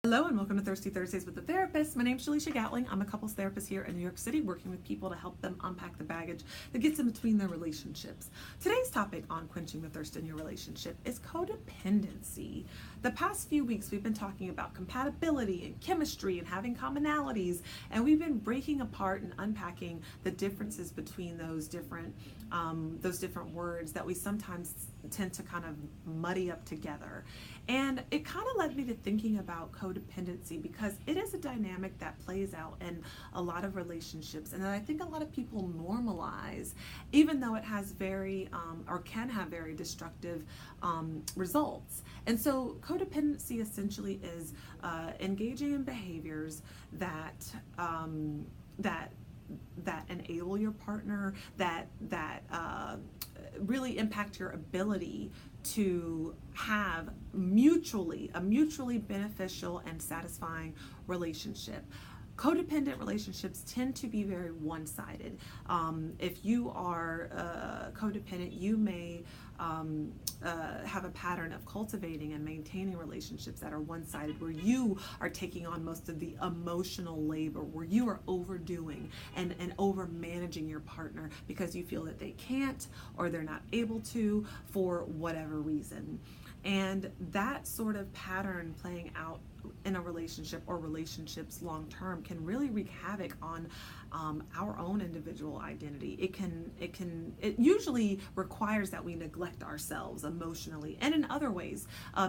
Hello and welcome to Thirsty Thursdays with the Therapist. My name's Jaleisha Gatling. I'm a couples therapist here in New York City, working with people to help them unpack the baggage that gets in between their relationships. Today's topic on quenching the thirst in your relationship is codependency. The past few weeks we've been talking about compatibility and chemistry and having commonalities, and we've been breaking apart and unpacking the differences between those different words that we sometimes tend to kind of muddy up together. And it kind of led me to thinking about codependency because it is a dynamic that plays out in a lot of relationships, and that I think a lot of people normalize, even though it has or can have very destructive results. And so codependency essentially is engaging in behaviors that enable your partner, that really impact your ability to have a mutually beneficial and satisfying relationship. Codependent relationships tend to be very one-sided. If you are codependent, you may have a pattern of cultivating and maintaining relationships that are one-sided, where you are taking on most of the emotional labor, where you are overdoing and over managing your partner because you feel that they can't or they're not able to for whatever reason. And that sort of pattern playing out in a relationship or relationships long term can really wreak havoc on our own individual identity. It usually requires that we neglect ourselves emotionally and in other ways.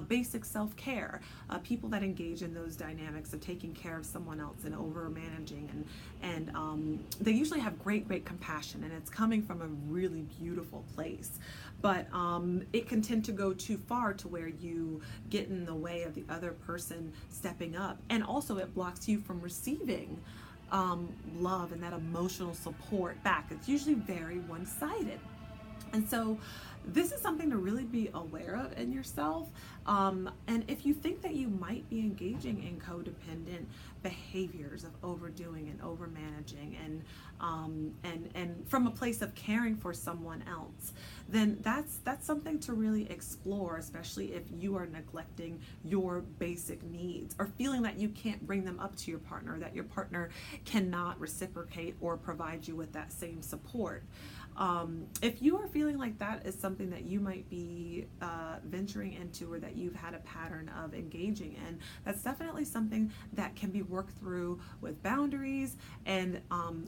Basic self-care. People that engage in those dynamics of taking care of someone else and over managing, and they usually have great compassion, and it's coming from a really beautiful place. But it can tend to go too far to where you get in the way of the other person stepping up, and also it blocks you from receiving love and that emotional support back. It's usually very one-sided. And so this is something to really be aware of in yourself. And if you think that you might be engaging in codependent behaviors of overdoing and over managing and from a place of caring for someone else, then that's something to really explore, especially if you are neglecting your basic needs or feeling that you can't bring them up to your partner, that your partner cannot reciprocate or provide you with that same support. If you are feeling like that is something that you might be venturing into, or that you've had a pattern of engaging in, that's definitely something that can be worked through with boundaries and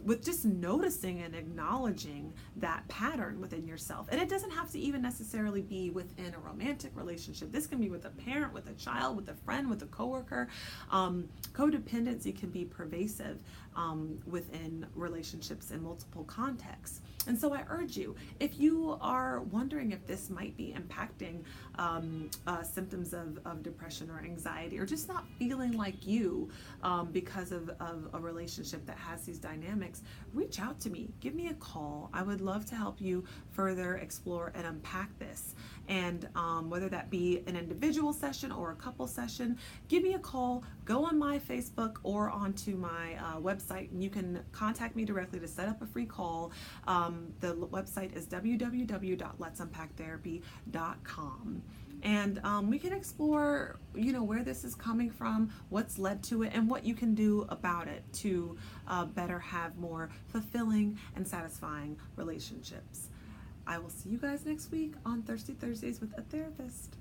with just noticing and acknowledging that pattern within yourself. And it doesn't have to even necessarily be within a romantic relationship. This can be with a parent, with a child, with a friend, with a coworker. Codependency can be pervasive within relationships in multiple contexts. And so I urge you, if you are wondering if this might be impacting symptoms of depression or anxiety, or just not feeling like you because of a relationship that has these dynamics, reach out to me. Give me a call. I would love to help you further explore and unpack this. And whether that be an individual session or a couple session, give me a call. Go on my Facebook or onto my website, and you can contact me directly to set up a free call. The website is www.letsunpacktherapy.com. And we can explore, where this is coming from, what's led to it, and what you can do about it to better have more fulfilling and satisfying relationships. I will see you guys next week on Thirsty Thursdays with a Therapist.